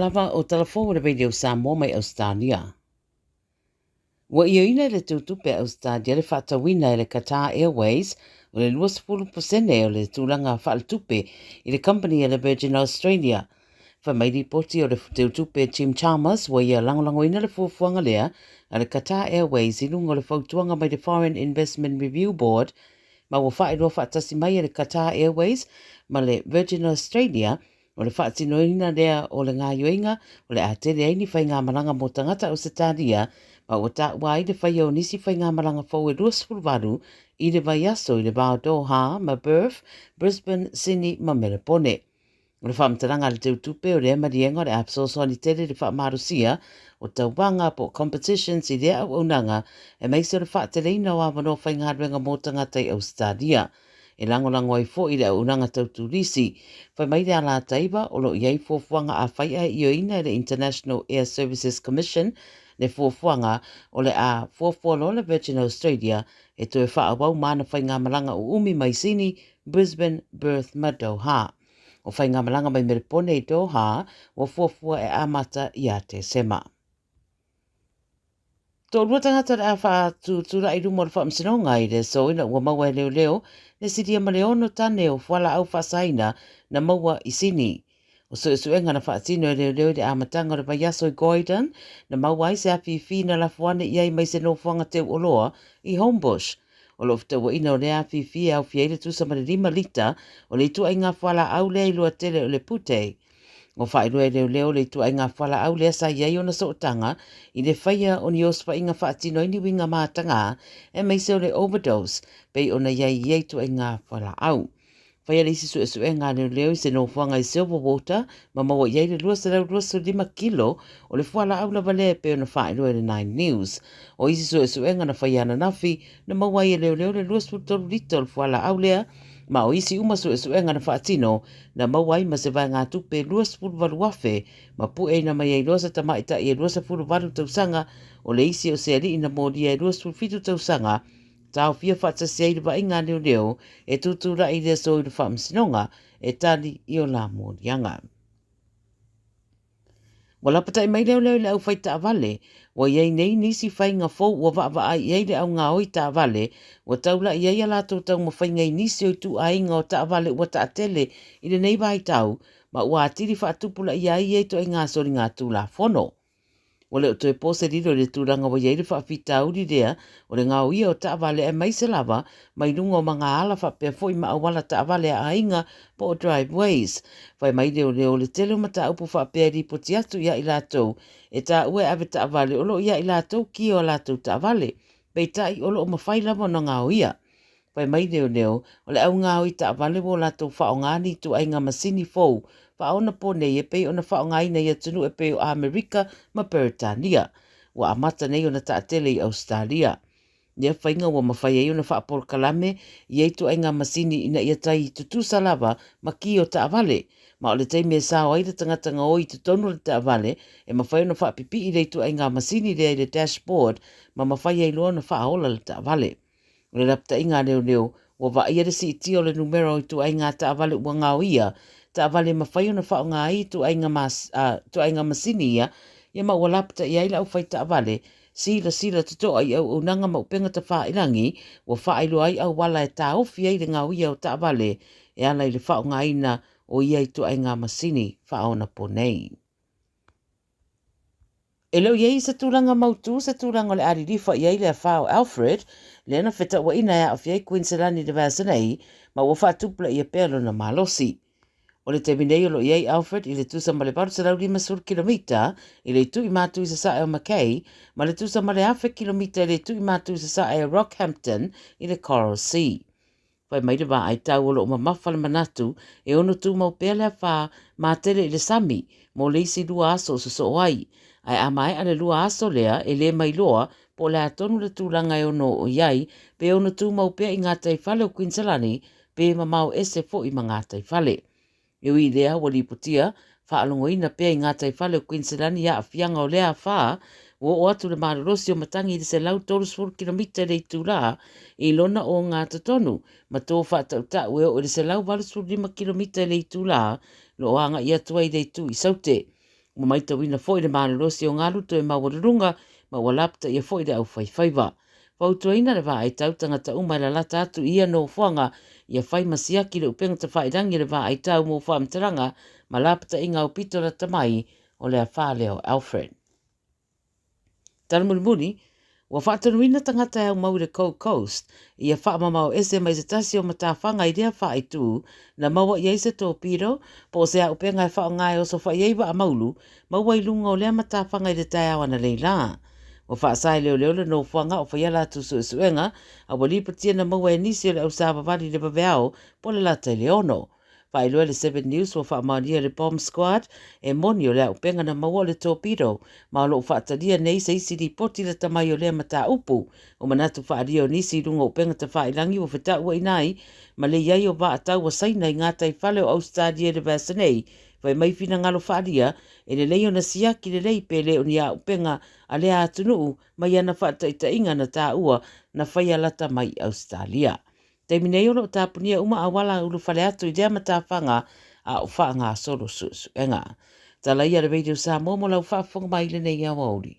lava o telefone le video Samoa mai Australia. Wa ia ina le tutupe Australia le whatawina le Qatar Airways o le 20% o le tūlanga whaaltupe i le company le Virgin Australia. Whamai ripoti o le tutupe Tim Chalmers wa ia langolangoina le fuafuanga lea a le Qatar Airways i lungo le fautuanga mai le Foreign Investment Review Board ma wa whaeroa whaatasi mai le Qatar Airways ma le Virgin Australia o le whaatinoina lea o le ngā yuenga o le atere aini whai ngā malanga mo tangata o Setaria ma o ta wai le whai o nisi whai ngā malanga fau e ruasfulvaru i le vai aso i le Bao Doha ma Perth, Brisbane, Sydney ma Melbourne. O le whaamtaranga le teutupe o le emarienga o le apsoso ni tere le whaamarusia o tauwanga po competitions i lea au unanga e meise le whaateleina o awano whai ngā ruenga mo tangata i Australia. E langolango ai fo i le unanga tauturisi. Whai mai le ala taiva o lo iei fuafuanga a whai a ioina le International Air Services Commission le fuafuanga o le a fuafualo le Virgin Australia e toe whaawau mana whai ngā malanga o umi mai Sydney, Brisbane, Perth ma Doha. O whai ngā malanga mai Melbourne i Doha o fuafua e amata i a te sema. Tō rua tangata le a wha tūtura i rumo le whaamsinonga i le so ina ua maua e leo leo le siria ma leono tane o whala au whasaina na maua i Sydney. O suenga na whaatino e leo leo le amatanga le vaiaso i Goidan na maua i se afifi na lafuane i ai mai se no whanga teu oloa i Homebush. O lo ftaua ina o le afifi au fiaile tusa ma le 5 lita o le tu ai ngā whala au lea i lua tele o le pute. O whaeroe leo leo le tu ai ngā whala au lea sa iei o na sootanga i le whaia o ni ospa i ngā whaatino i ni winga mātanga e mai se o le overdose pei o na iei tu ai ngā whala au. Whaia le isi sue ngā leo leo i se no whanga i silver water ma maua iei le 2.5 kilo o le whala au la vale pei o na whaeroe le 9 News. O isi sue ngā na whaia na nafi na maua i leo leo le 2.3 lita o le whala au lea ma o isi uma sue ngā na whaatino na mawai ma se vai ngā tupe 2.8 wafe ma pu e na mai e rosa tamaita i 2.8 tausanga o le isi o se ali ina mōri e 2.7 tausanga tau fia whaatasi e riva inga leo leo e tutura i le so i le whaamsinonga e tali i o la mōrianga. Wala pata i mai leo leo le au whai ta avale, wa iei nei nisi whai ngā fau wa wa ai iei le au ngā oi ta avale, wa taula iei ala tau ma whai ngai nisi o tu ai ngā o ta avale wa ta atele i le nei vai tau, ma ua atiri whaatupula iei iei to i ngā sori ngā tū la whono. O le o toe pose riro le tūranga wa iei le whaafita uri rea, o le ngā uia o ta avale e mai se lava, mai lunga o mga ala whapea fo i ma awala ta avale a inga po o driveways. Whai mai leo leo le telo ma ta upu whapea ripoti atu ia i lātou, e ta ue ave ta avale o lo ia i lātou ki o lātou ta avale, pei ta i olo o mawhai lava no ngā uia. Whai mai leo leo, o le au ngā ui ta avale wo lātou whaongani tu ai ngā masini fou, whaona po nei e pei o na whaongai nei atunu e pei o Amerika ma Peritania. Wa amata nei o na taatele i Australia. Nia whainga wa mawhai e o na whaapor kalame i eitu ai ngā masini ina ia tai tutu salava ma ki o ta avale. Ma o le teime e sao ai le tangatanga o i tutonu le ta avale e mawhai o na whaapipi i reitu ai ngā masini rea i le dashboard ma mawhai e loa na whaaola le ta avale. O le rapta inga leo leo wa wa ia resi i tio le numero i tu ai ngā ta avale ua ngā ia ta avale mawhai o na whaonga ai tu ai ngā masini ia ma ua lapta i aila au whai ta avale sila tuto ai au unanga ma upenga ta whairangi wa whaelo ai au wala e ta ofi ai le ngā uia o ta avale e ala i le whaonga aina o ia i tu ai ngā masini whaona po nei. E leo iei sa tūranga mautu, sa tūranga le aririfa iei le whao Alfred, le ana wheta wa ina ea awhiai Queenslandi de Vasanei, ma ua whaatupla i a pēlo na malosi. O le teminei o lo iei Alfred i le tusa ma le paru sa lau 5 kilomita i le tu i mātu i sa sae o Mackay, ma le tusa ma le awhe kilomita i le tu i mātu i sa sae o Rockhampton i le Coral Sea. Whai mai rewa ai tau o lo o mawhale manatu e ono tu mau pēle a wha mātere i le sami, mo le isi lua aso o so ai. Ai amai ale lua aso lea e le mai loa po le atonu le tūlanga e ono o iai pe ono tu mau pēa i ngā taifale o Queenslandi pe mamau ese fo i mga taifale. E ui lea wali putia, whaalongo ina pēa i ngā taifale o Queenslandi ia a fianga o lea wha, o atu le marosi o matangi i se lau 4 kilomita le tu la, i lona o ngā tatonu, ma tō whaatau tau e o le se lau 5 kilomita le tu la, lo anga i atua i le tu i saute. Ma mai tau ina fo i le marelosi o ngalu to e mawarurunga ma walapta ia fo i le au whaiwhaiwa. Whautua le wā ai tau tangata umai la lata atu ia no fuanga ia whai masia ki le upenga ta whairangi le wā ai tau mō whaamtaranga ma lapta inga o pito la tamai o le a whāleo Alfred. Taramurumuni, wa whaatanuina tangata au mau le Gold Coast, ia whaamamau ese mai se tasi o matawhanga i rea wha tu na maua i eise tō piro, po se a upenga e whao ngai o so wha ieiwa a maulu, maua i lunga o lea matawhanga i le tai awana leila. Wa whaasai leo le no whanga o whaiala tu suenga, a wali patia na maua e nisi o le au sāpawari le babeao, po le lata i le ono. Whailua le 7 News wa whaamaria le Bomb Squad e moni o lea upenga na maua le torpedo ma lo whaataria nei sa isi di poti le tamai o lea mata upu o manatu whaaria o nisi runga upenga ta whaailangi o whita ua inai ma le iai o wa atau wa saina i ngātai whale o Australia le Vasanei vai mai fina ngalo whaaria e le leo na siaki le lei pe le o nia upenga a lea atunuu mai ana whaataita inga na tā ua na whaialata mai Australia. Te minei olo tāpunia uma awala ulu whale atu i rea matawhanga a o wha ngā soro suenga. Tala ia le radio sa momo lau whaafonga mai le nei a wauri.